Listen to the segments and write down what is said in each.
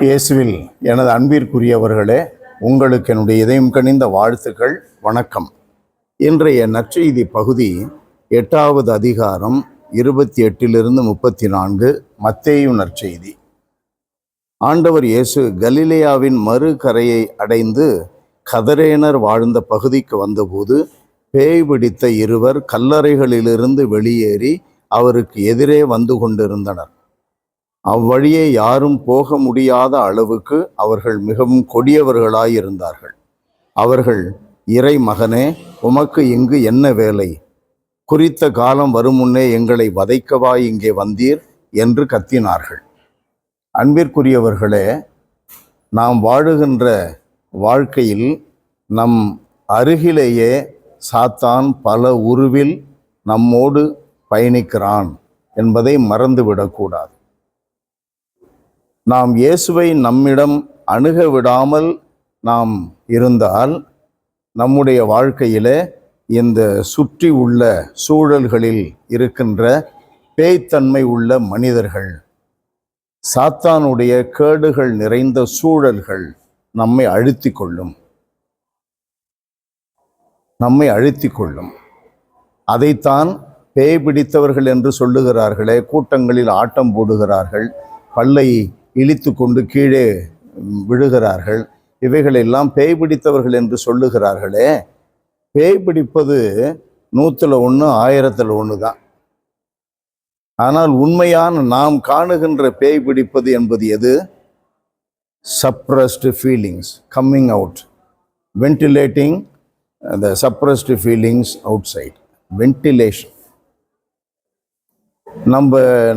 இயேசுவில் எனது அன்பிற்குரியவர்களே, உங்களுக்கு என்னுடைய இதயம் கனிந்த வாழ்த்துக்கள், வணக்கம். இன்றைய நற்செய்தி பகுதி 8வது அதிகாரம் 28 34 மத்தேயு நற்செய்தி. ஆண்டவர் இயேசு கலிலேயாவின் மறு கரையை அடைந்து கதரேனர் வாழ்ந்த பகுதிக்கு வந்தபோது பேய் பிடித்த இருவர் கல்லறைகளிலிருந்து வெளியேறி அவருக்கு எதிரே வந்து கொண்டிருந்தனர். அவ்வழியே யாரும் போக முடியாத அளவுக்கு அவர்கள் மிகவும் கொடியவர்களாயிருந்தார்கள். அவர்கள், இறை மகனே, உமக்கு இங்கு என்ன வேலை? குறித்த காலம் வரும் முன்னே எங்களை வதைக்கவா இங்கே வந்தீர் என்று கத்தினார்கள். அன்பிற்குரியவர்களே, நாம் வாழுகின்ற வாழ்க்கையில் நம் அருகிலேயே சாத்தான் பல உருவில் நம்மோடு பயணிக்கிறான் என்பதை மறந்துவிடக்கூடாது. நாம் இயேசுவை நம்மிடம் அணுக விடாமல் நாம் இருந்தால் நம்முடைய வாழ்க்கையிலே இந்த சுற்றி உள்ள சூழல்களில் இருக்கின்ற பேய்த்தன்மை உள்ள மனிதர்கள், சாத்தானுடைய கேடுகள் நிறைந்த சூழல்கள் நம்மை அழுத்திக் கொள்ளும். அதைத்தான் பேய் பிடித்தவர்கள் என்று சொல்லுகிறார்களே, கூட்டங்களில் ஆட்டம் போடுகிறார்கள், பல்லை இழித்து கொண்டு கீழே விழுகிறார்கள். இவைகளெல்லாம் பேய் பிடித்தவர்கள் என்று சொல்லுகிறார்களே. பேய் பிடிப்பது 100ல் 1, 1000ல் 1 தான். ஆனால் உண்மையான நாம் காணுகின்ற பேய் பிடிப்பது என்பது எது? suppressed feelings coming out, ventilating the suppressed feelings outside, ventilation.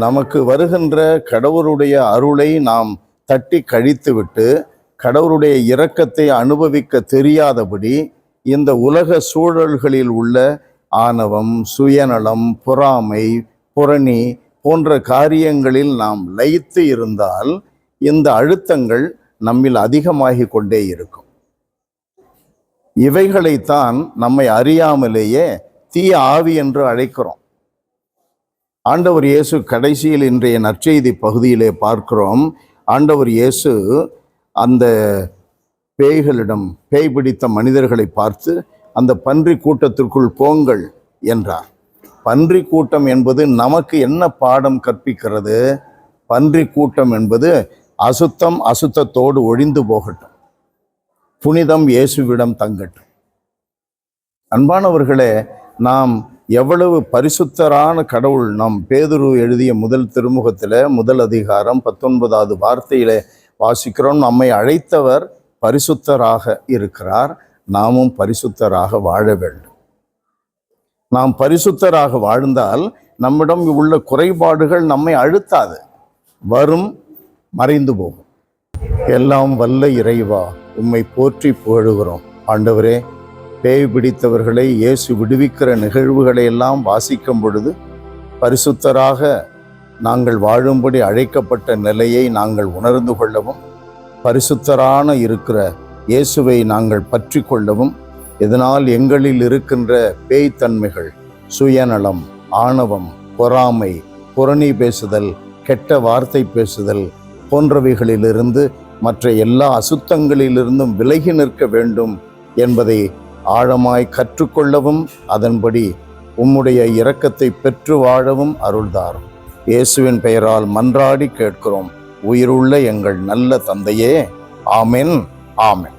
நமக்கு வருகின்ற கடவுளுடைய அருளை நாம் தட்டி கழித்துவிட்டு கடவுளுடைய இரக்கத்தை அனுபவிக்க தெரியாதபடி இந்த உலக சூழல்களில் உள்ள ஆணவம், சுயநலம், பொறாமை, புரணி போன்ற காரியங்களில் நாம் லயித்து இருந்தால் இந்த அழுத்தங்கள் நம்மில் அதிகமாகி கொண்டே இருக்கும். இவைகளைத்தான் நம்மை அறியாமலேயே தீய ஆவி என்று அழைக்கிறோம். ஆண்டவர் இயேசு கடைசியில் இன்றைய நற்செய்தி பகுதியிலே பார்க்கிறோம். ஆண்டவர் இயேசு அந்த பேய்களிடம், பேய் பிடித்த மனிதர்களை பார்த்து, அந்த பன்றி கூட்டத்திற்குள் போங்கள் என்றார். பன்றி கூட்டம் என்பது நமக்கு என்ன பாடம் கற்பிக்கிறது? பன்றி கூட்டம் என்பது அசுத்தம் அசுத்தத்தோடு ஒழிந்து போகட்டும், புனிதம் இயேசுவிடம் தங்கட்டும். அன்பானவர்களே, நாம் எவ்வளவு பரிசுத்தரான கடவுள்! நாம் பேதுரு எழுதிய முதல் திருமுகத்தில் 1 அதிகாரம் 19வது வார்த்தையிலே வாசிக்கிறோம், நம்மை அழைத்தவர் பரிசுத்தராக இருக்கிறார், நாமும் பரிசுத்தராக வாழ வேண்டும். நாம் பரிசுத்தராக வாழ்ந்தால் நம்மிடம் உள்ள குறைபாடுகள் நம்மை அழுத்தாது, வரும், மறைந்து போகும். எல்லாம் வல்ல இறைவா, உம்மை போற்றி புகழுகிறோம். ஆண்டவரே, பேய் பிடித்தவர்களை இயேசு விடுவிக்கிற நிகழ்வுகளை எல்லாம் வாசிக்கும் பொழுது பரிசுத்தராக நாங்கள் வாழும்படி அழைக்கப்பட்ட நிலையை நாங்கள் உணர்ந்து கொள்ளவும், பரிசுத்தரான இருக்கிற இயேசுவை நாங்கள் பற்றி கொள்ளவும், இதனால் எங்களில் இருக்கின்ற பேய்த்தன்மைகள், சுயநலம், ஆணவம், பொறாமை, புரணி பேசுதல், கெட்ட வார்த்தை பேசுதல் போன்றவைகளிலிருந்து மற்ற எல்லா அசுத்தங்களிலிருந்தும் விலகி நிற்க வேண்டும் என்பதை ஆழமாய் கற்றுக்கொள்ளவும், அதன்படி உம்முடைய இரக்கத்தை பெற்று வாழவும் அருள்தாரும். இயேசுவின் பெயரால் மன்றாடி கேட்கிறோம், உயிருள்ள எங்கள் நல்ல தந்தையே. ஆமென், ஆமென்.